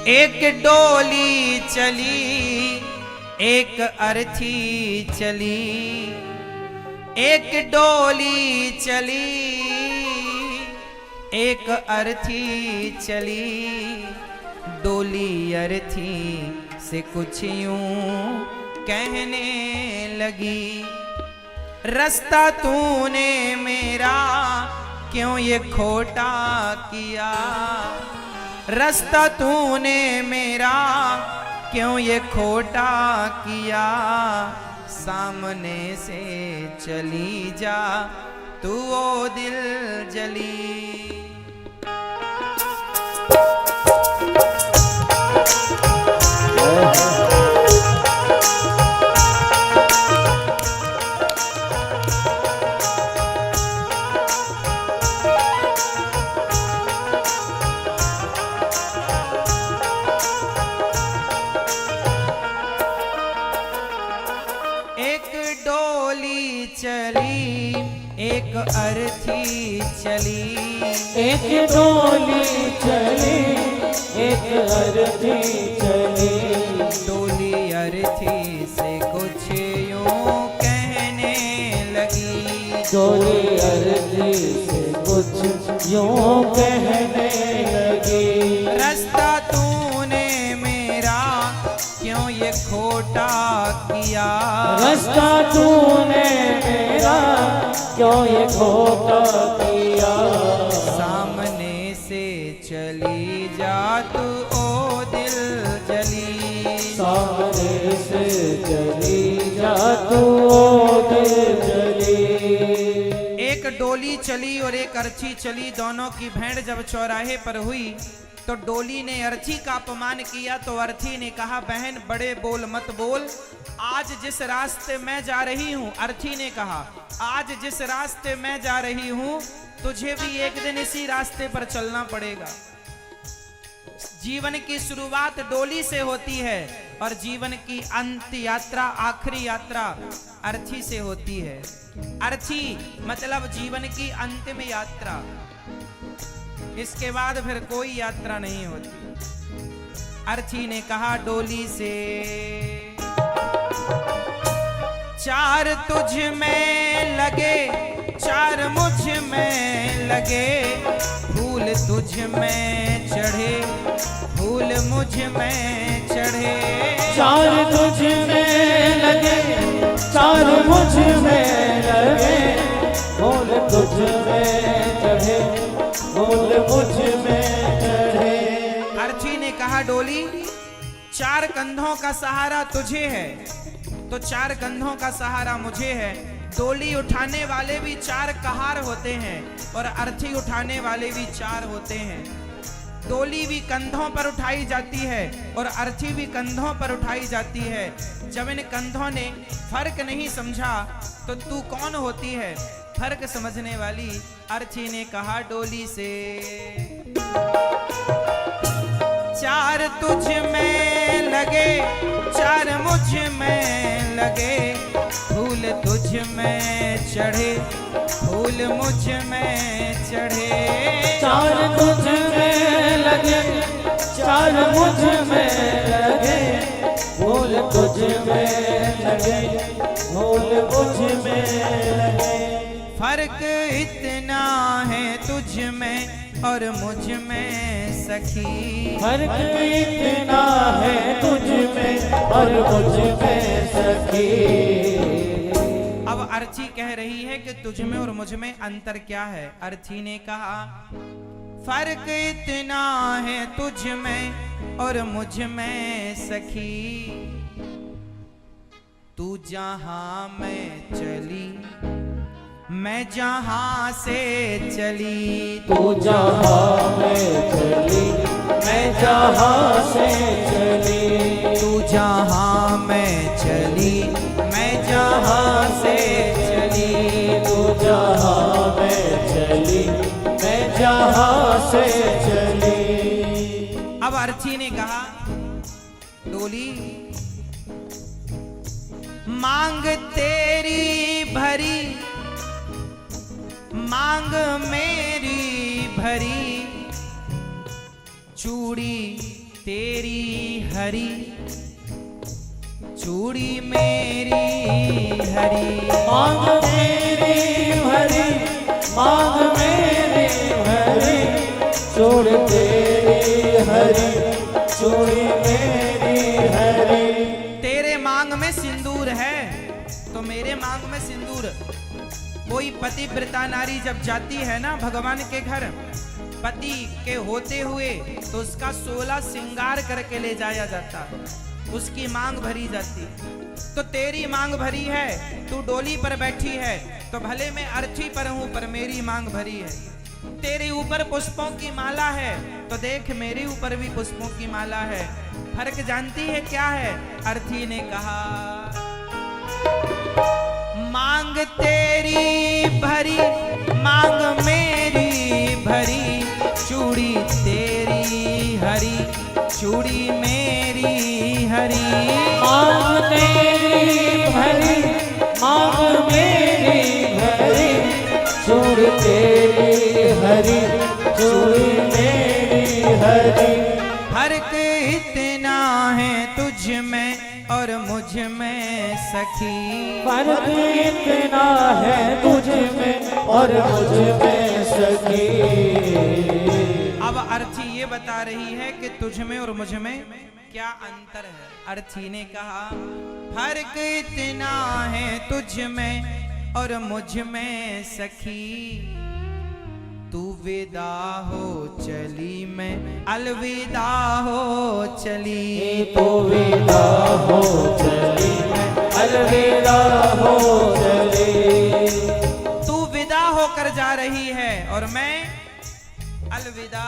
एक डोली चली एक अर्थी चली, एक डोली चली एक अर्थी चली, डोली अर्थी से कुछ यूं कहने लगी, रास्ता तूने मेरा क्यों ये खोटा किया, रास्ता तूने मेरा क्यों ये खोटा किया, सामने से चली जा तू ओ दिल जली। चली एक अर्थी चली, एक डोली चली एक अर्थी चली, डोली अर्थी से कुछ यूं कहने लगी, डोली अर्थी से कुछ यूं कहने लगी, रास्ता तूने मेरा क्यों ये खोटा किया, रास्ता तूने मेरा क्यों ये खोटा किया, सामने से चली जा तू ओ दिल जली, सामने से चली जा तू ओ दिल जली। एक डोली चली और एक अर्थी चली, दोनों की भेंट जब चौराहे पर हुई तो डोली ने अर्थी का अपमान किया तो अर्थी ने कहा बहन बड़े बोल मत बोल, आज जिस रास्ते मैं जा रही हूँ, अर्थी ने कहा आज जिस रास्ते मैं जा रही हूँ तुझे भी एक दिन इसी रास्ते पर चलना पड़ेगा। जीवन की शुरुआत डोली से होती है और जीवन की अंत यात्रा आखिरी यात्रा अर्थी से होती है। अर्थी मतलब जीवन की अंतिम यात्रा, इसके बाद फिर कोई यात्रा नहीं होती। अर्थी ने कहा डोली से चार तुझ में लगे चार मुझ में लगे, फूल तुझ में चढ़े फूल मुझ में चढ़े, चार तुझ में लगे चार मुझ में लगे, फूल तुझ में चढ़े फूल मुझ में चढ़े। अर्थी ने कहा डोली चार कंधों का सहारा तुझे है तो चार कंधों का सहारा मुझे है, डोली उठाने वाले भी चार कहार होते हैं और अर्थी उठाने वाले भी चार होते हैं। डोली भी कंधों पर उठाई जाती है और अर्थी भी कंधों पर उठाई जाती है। जब इन कंधों ने फर्क नहीं समझा तो तू कौन होती है फर्क समझने वाली, अर्थी ने कहा डोली से चार तुझ में लगे चार मुझ में लगे, फूल तुझ में चढ़े फूल मुझ में चढ़े, चार तुझ में लगे चार मुझ में लगे, फूल तुझ में लगे फूल मुझ में लगे। फर्क इतना है तुझ में और मुझ में सखी, फर्क इतना है तुझ में और मुझ में सखी। अब अर्थी कह रही है कि तुझ में और मुझ में अंतर क्या है। अर्थी ने कहा फर्क इतना है तुझ में और मुझ में सखी, तू जहां मैं चली मैं जहां से चली, तू जहां में चली मैं जहां से चली, तू जहां मैं चली मैं जहां से चली, तू जहां में चली मैं जहां से चली। अब अर्थी ने कहा डोली मांग तेरी भरी मांग मेरी भरी, चूड़ी तेरी हरी, चूड़ी मेरी हरी। मांग मेरी भरी, मांग मेरी भरी, चूड़ी तेरी हरी, चूड़ी मेरी हरी। तेरे मांग में सिंदूर है तो मेरे मांग में सिंदूर। कोई पतिव्रता नारी जब जाती है ना भगवान के घर, पति के होते हुए, तो उसका 16 श्रृंगार करके ले जाया जाता है, उसकी मांग भरी जाती। तो तेरी मांग भरी है, तू डोली पर बैठी है, तो भले मैं अर्थी पर हूं पर मेरी मांग भरी है। तेरे ऊपर पुष्पों की माला है, तो देख मेरे ऊपर भी पुष्पों की माला है। फर्क जानती है क्या है? अर्थी ने कहा मांग तेरी भरी, मांग मेरी भरी, चूड़ी तेरी हरी, चूड़ी मेरी हरी। मांग तेरी भरी, मांग मेरी भरी, चूड़ी तेरी हरी, चूड़ी मेरी हरी। फर्क इतना है तुझ में और मुझ में सखी, फर्क इतना है तुझ में और मुझ में सखी। अब अर्थी ये बता रही है कि तुझ में और मुझ में क्या अंतर है। अर्थी ने कहा फर्क इतना है तुझ में और मुझ में सखी, तू विदा हो चली मैं अलविदा हो चली। तू विदा हो चली मैं अलविदा हो चली। तू विदा होकर जा रही है और मैं अलविदा।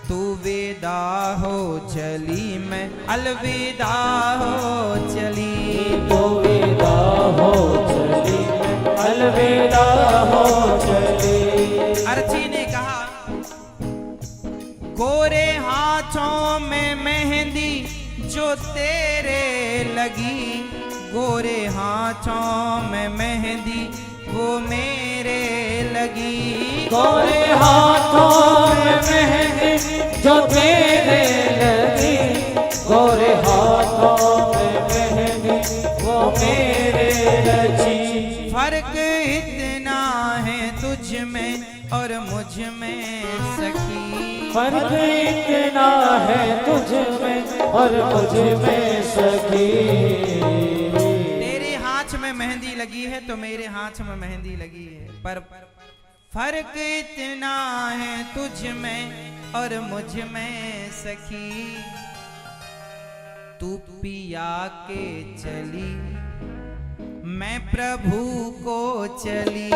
तू विदा हो चली मैं अलविदा हो चली। तू विदा हो चली मैं अलविदा हो चली। अर्थी ने कहा गोरे हाथों में मेहंदी जो तेरे लगी, गोरे हाथों में मेहंदी वो मेरे लगी। गोरे हाथों में मेहंदी जो तेरे लगी, गोरे हाथों में मेहंदी वो मेरे लगी। फर्क इतना है तुझ में और मुझ में सखी, फर्क इतना है तुझ में और मुझ में सखी। तेरे हाथ में मेहंदी लगी है तो मेरे हाथ में मेहंदी लगी है, पर फर्क इतना है तुझ में और मुझ में सखी। तू पिया के चली मैं प्रभु को चली।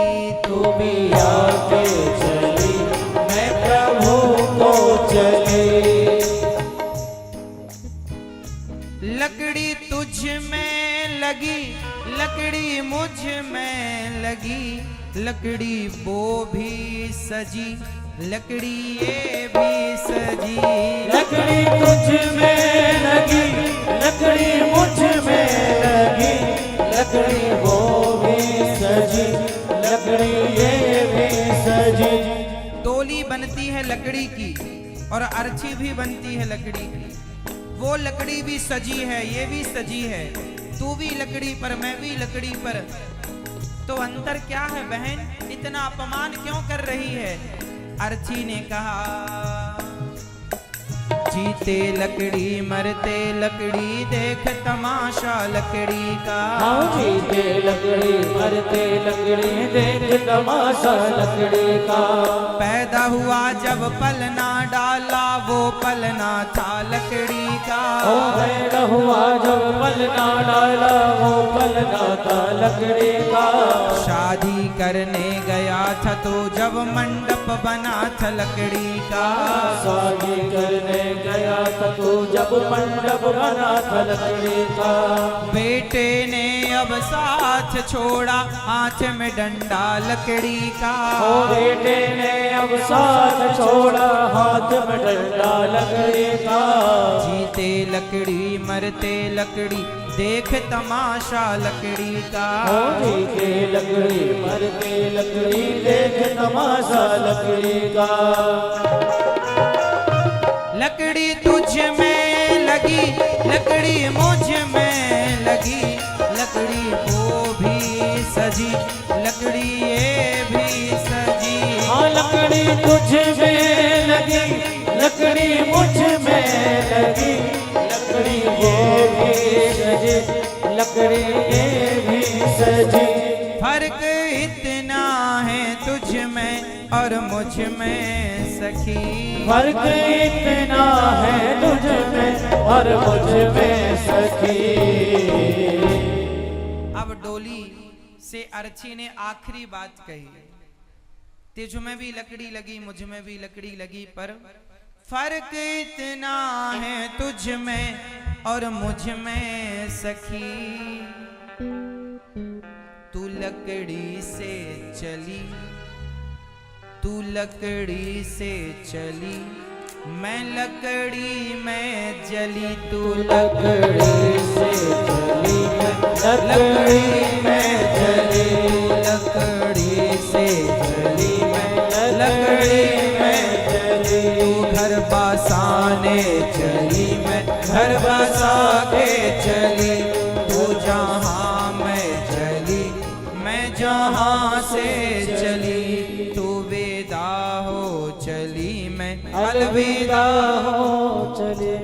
तू पिया के चली मैं प्रभु को चली। लकड़ी तुझ में लगी, लकड़ी मुझ में लगी, लकड़ी वो भी सजी, लकड़ी ये भी सजी। लकड़ी तुझ में लगी, लकड़ी मुझ में लगी, लकड़ी वो भी सजी, लकड़ी ये भी सजी। डोली बनती है लकड़ी की और अर्थी भी बनती है लकड़ी की। वो लकड़ी भी सजी है, ये भी सजी है। तू भी लकड़ी पर, मैं भी लकड़ी पर, तो अंतर क्या है बहन? इतना अपमान क्यों कर रही है? अर्थी ने कहा जीते लकड़ी मरते लकड़ी, देख तमाशा लकड़ी का। हाँ जीते लकड़ी मरते लकड़ी, देख तमाशा लकड़ी का। पैदा हुआ जब पलना डाला, वो पलना था लकड़ी का। ओ पैदा हुआ जब पलना डाला, वो पलना था लकड़ी का। शादी करने गया था तो जब मंडप बना था लकड़ी का। शादी करने गया था तो जब मंडप बना था लकड़ी का। बेटे ने अब साथ छोड़ा, हाथ में डंडा लकड़ी का। ओ बेटे ने अब साथ छोड़ा, हाथ में डंडा लकड़ी का। जीते लकड़ी मरते लकड़ी, देख तमाशा लकड़ी का। ओ जीते लकड़ी मरते लकड़ी, देख तमाशा लकड़ी का। लकड़ी लगी लकड़ी मुझ में लगी, लकड़ी वो भी सजी, लकड़ी ये भी सजी। हाँ लकड़ी तुझ में लगी, लकड़ी मुझ में लगी, लकड़ी ये भी सजी, लकड़ी ये भी सजी। फर्क इतना है तुझ में और मुझ में सखी, फर्क इतना है तुझ में और मुझ में सखी। अब डोली से अर्ची ने आखिरी बात कही, तुझ में भी लकड़ी लगी मुझ में भी लकड़ी लगी, पर फर्क इतना है तुझ में और मुझ में सखी। तू लकड़ी से चली, तू लकड़ी से चली, मैं लकड़ी में जली। तू लकड़ी से चली, मैं लकड़ी में जली। लकड़ी से चली, मैं लकड़ी में जली। तू घर बसाने चली, मैं घर बसा के चली। तू जहाँ मैं चली, मैं जहाँ से चली। तू विदा हो चली, मैं अलविदा हो चले।